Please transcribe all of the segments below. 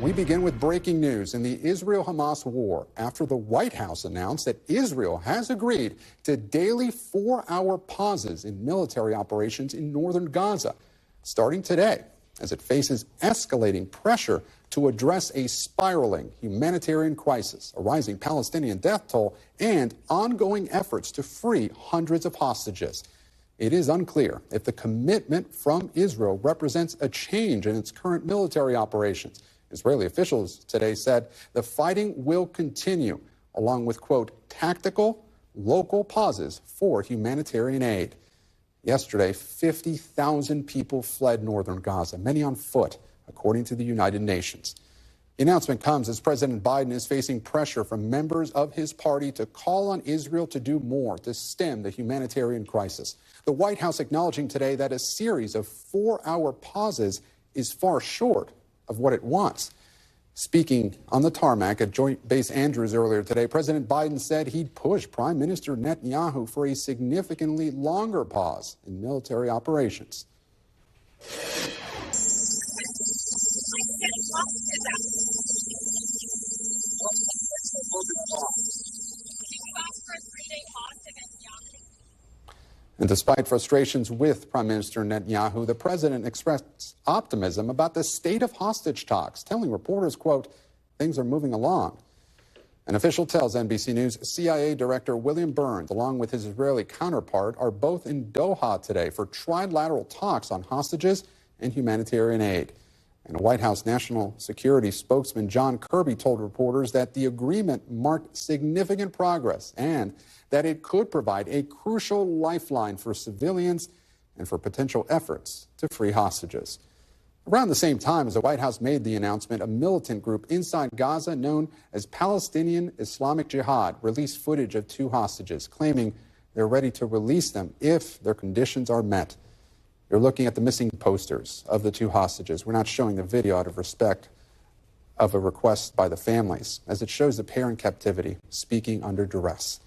We begin with breaking news in the Israel-Hamas war after the White House announced that Israel has agreed to daily 4-hour pauses in military operations in northern Gaza, starting today, as it faces escalating pressure to address a spiraling humanitarian crisis, a rising Palestinian death toll, and ongoing efforts to free hundreds of hostages. It is unclear if the commitment from Israel represents a change in its current military operations. Israeli officials today said the fighting will continue, along with, quote, tactical, local pauses for humanitarian aid. Yesterday, 50,000 people fled northern Gaza, many on foot, according to the United Nations. The announcement comes as President Biden is facing pressure from members of his party to call on Israel to do more to stem the humanitarian crisis. The White House acknowledging today that a series of 4-hour pauses is far short of what it wants. Speaking on the tarmac at Joint Base Andrews earlier today, President Biden said he'd push Prime Minister Netanyahu for a significantly longer pause in military operations. And despite frustrations with Prime Minister Netanyahu, the president expressed optimism about the state of hostage talks, telling reporters, quote, things are moving along. An official tells NBC News CIA Director William Burns, along with his Israeli counterpart, are both in Doha today for trilateral talks on hostages and humanitarian aid. And a White House National Security spokesman John Kirby told reporters that the agreement marked significant progress and that it could provide a crucial lifeline for civilians and for potential efforts to free hostages. Around the same time as the White House made the announcement, a militant group inside Gaza known as Palestinian Islamic Jihad released footage of 2 hostages, claiming they're ready to release them if their conditions are met. You're looking at the missing posters of the 2 hostages. We're not showing the video out of respect of a request by the families, as it shows the pair in captivity speaking under duress.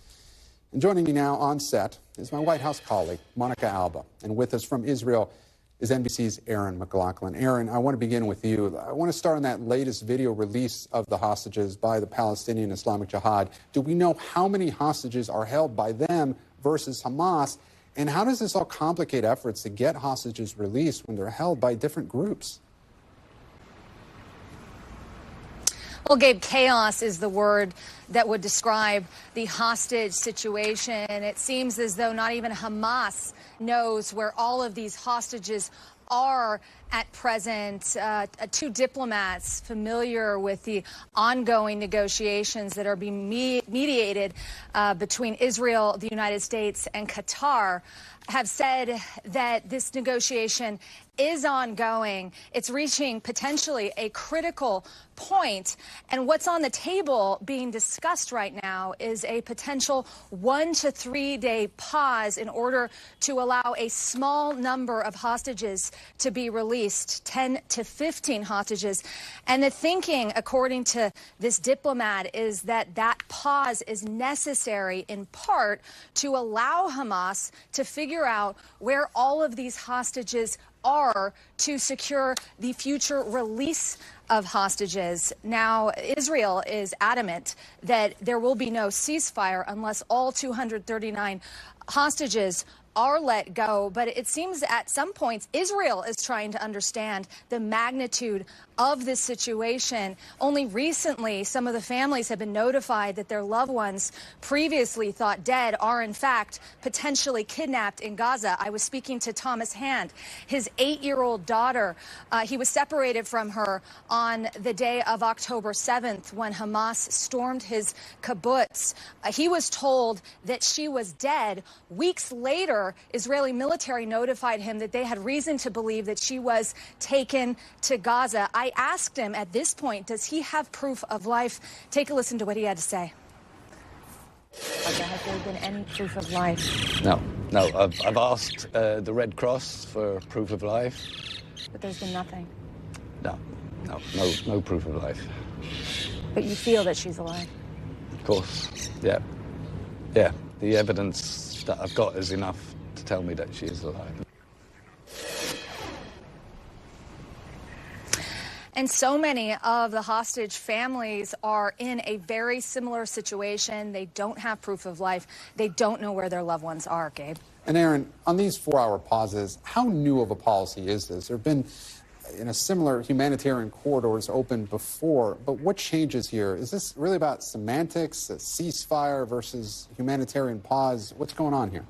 And joining me now on set is my White House colleague, Monica Alba. And with us from Israel is NBC's Aaron McLaughlin. Aaron, I want to begin with you. I want to start on that latest video release of the hostages by the Palestinian Islamic Jihad. Do we know how many hostages are held by them versus Hamas? And how does this all complicate efforts to get hostages released when they're held by different groups? Well, Gabe, chaos is the word that would describe the hostage situation. It seems as though not even Hamas knows where all of these hostages are at present. 2 diplomats familiar with the ongoing negotiations that are being mediated between Israel, the United States, and Qatar have said that this negotiation is ongoing. It's reaching potentially a critical point. And what's on the table being discussed right now is a potential 1 to 3 day pause in order to allow a small number of hostages to be released, 10 to 15 hostages. And the thinking, according to this diplomat, is that that pause is necessary in part to allow Hamas to figure out where all of these hostages are to secure the future release of hostages. Now, Israel is adamant that there will be no ceasefire unless all 239 hostages are let go. But it seems at some points Israel is trying to understand the magnitude of this situation. Only recently, some of the families have been notified that their loved ones previously thought dead are in fact potentially kidnapped in Gaza. I was speaking to Thomas Hand, his 8-year-old daughter. He was separated from her on the day of October 7th when Hamas stormed his kibbutz. He was told that she was dead. Weeks later, Israeli military notified him that they had reason to believe that she was taken to Gaza. I asked him at this point, does he have proof of life? Take a listen to what he had to say. Has there been any proof of life? No. I've asked the Red Cross for proof of life. But there's been nothing? No proof of life. But you feel that she's alive? Of course, yeah. The evidence that I've got is enough to tell me that she is alive. And so many of the hostage families are in a very similar situation. They don't have proof of life. They don't know where their loved ones are, Gabe. And Aaron, on these 4-hour pauses, how new of a policy is this? There have been similar humanitarian corridors open before, but what changes here? Is this really about semantics, a ceasefire versus humanitarian pause? What's going on here?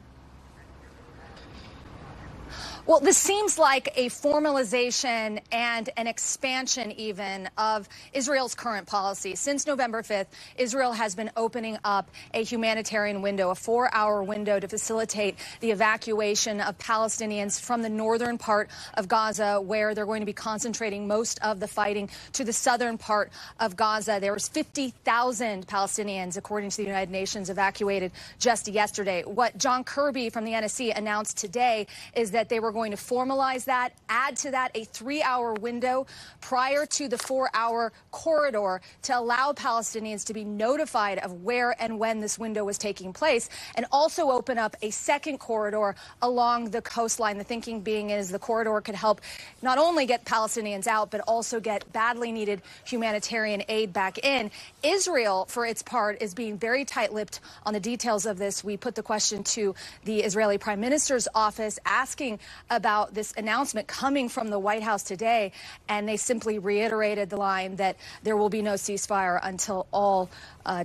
Well, this seems like a formalization and an expansion even of Israel's current policy. Since November 5th, Israel has been opening up a humanitarian window, a 4-hour window to facilitate the evacuation of Palestinians from the northern part of Gaza, where they're going to be concentrating most of the fighting, to the southern part of Gaza. There was 50,000 Palestinians, according to the United Nations, evacuated just yesterday. What John Kirby from the NSC announced today is that they were going to formalize that, add to that a 3-hour window prior to the 4-hour corridor to allow Palestinians to be notified of where and when this window was taking place, and also open up a second corridor along the coastline. The thinking being is the corridor could help not only get Palestinians out, but also get badly needed humanitarian aid back in. Israel, for its part, is being very tight-lipped on the details of this. We put the question to the Israeli Prime Minister's office asking about this announcement coming from the White House today, and they simply reiterated the line that there will be no ceasefire until all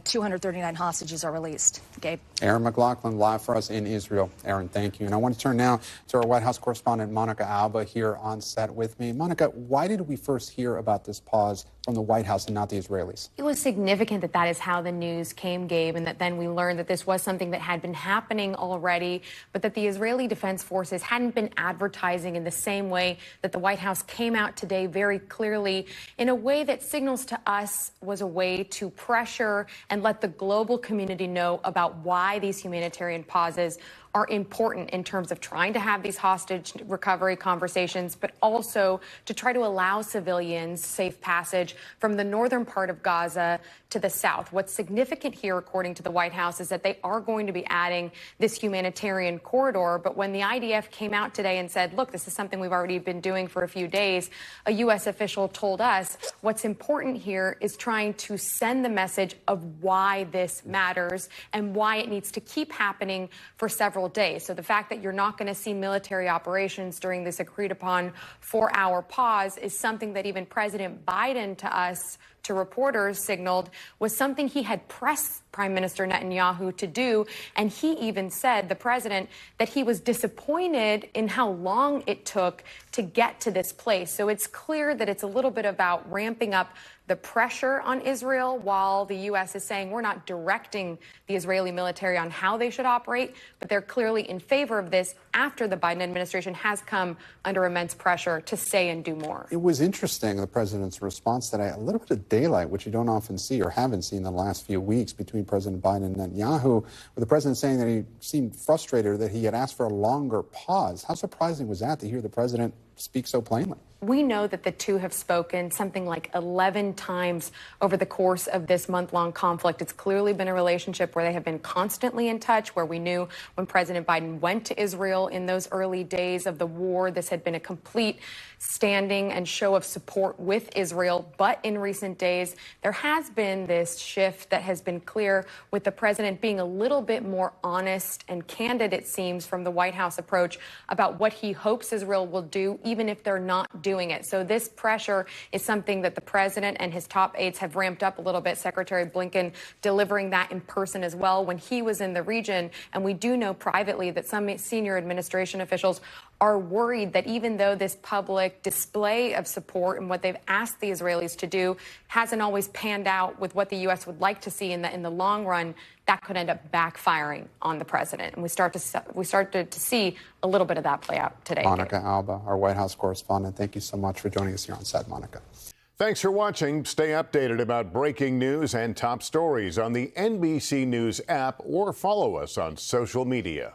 239 hostages are released. Gabe. Aaron McLaughlin, live for us in Israel. Aaron, thank you. And I want to turn now to our White House correspondent, Monica Alba, here on set with me. Monica, why did we first hear about this pause from the White House and not the Israelis? It was significant that that is how the news came, Gabe, and that then we learned that this was something that had been happening already, but that the Israeli Defense Forces hadn't been advertising in the same way that the White House came out today very clearly in a way that signals to us was a way to pressure and let the global community know about why these humanitarian pauses are important in terms of trying to have these hostage recovery conversations, but also to try to allow civilians safe passage from the northern part of Gaza to the south. What's significant here, according to the White House, is that they are going to be adding this humanitarian corridor. But when the IDF came out today and said, look, this is something we've already been doing for a few days, a U.S. official told us what's important here is trying to send the message of why this matters and why it needs to keep happening for several days. So the fact that you're not going to see military operations during this agreed upon 4-hour pause is something that even President Biden to us, to reporters, signaled was something he had pressed Prime Minister Netanyahu to do. And he even said, the president, that he was disappointed in how long it took to get to this place. So it's clear that it's a little bit about ramping up the pressure on Israel, while the U.S. is saying we're not directing the Israeli military on how they should operate, but they're clearly in favor of this after the Biden administration has come under immense pressure to say and do more. It was interesting, the president's response today, a little bit of daylight, which you don't often see or haven't seen in the last few weeks between President Biden and Netanyahu, with the president saying that he seemed frustrated that he had asked for a longer pause. How surprising was that to hear the president speak so plainly? We know that the two have spoken something like 11 times over the course of this month-long conflict. It's clearly been a relationship where they have been constantly in touch, where we knew when President Biden went to Israel in those early days of the war, this had been a complete standing and show of support with Israel. But in recent days, there has been this shift that has been clear, with the president being a little bit more honest and candid, it seems, from the White House approach about what he hopes Israel will do, even if they're not doing it. So this pressure is something that the president and his top aides have ramped up a little bit. Secretary Blinken delivering that in person as well when he was in the region. And we do know privately that some senior administration officials are worried that even though this public display of support and what they've asked the Israelis to do hasn't always panned out with what the U.S. would like to see in the long run, that could end up backfiring on the president. And we started to see a little bit of that play out today. Monica Alba, our White House correspondent, thank you so much for joining us here on set, Monica. Thanks for watching. Stay updated about breaking news and top stories on the NBC News app or follow us on social media.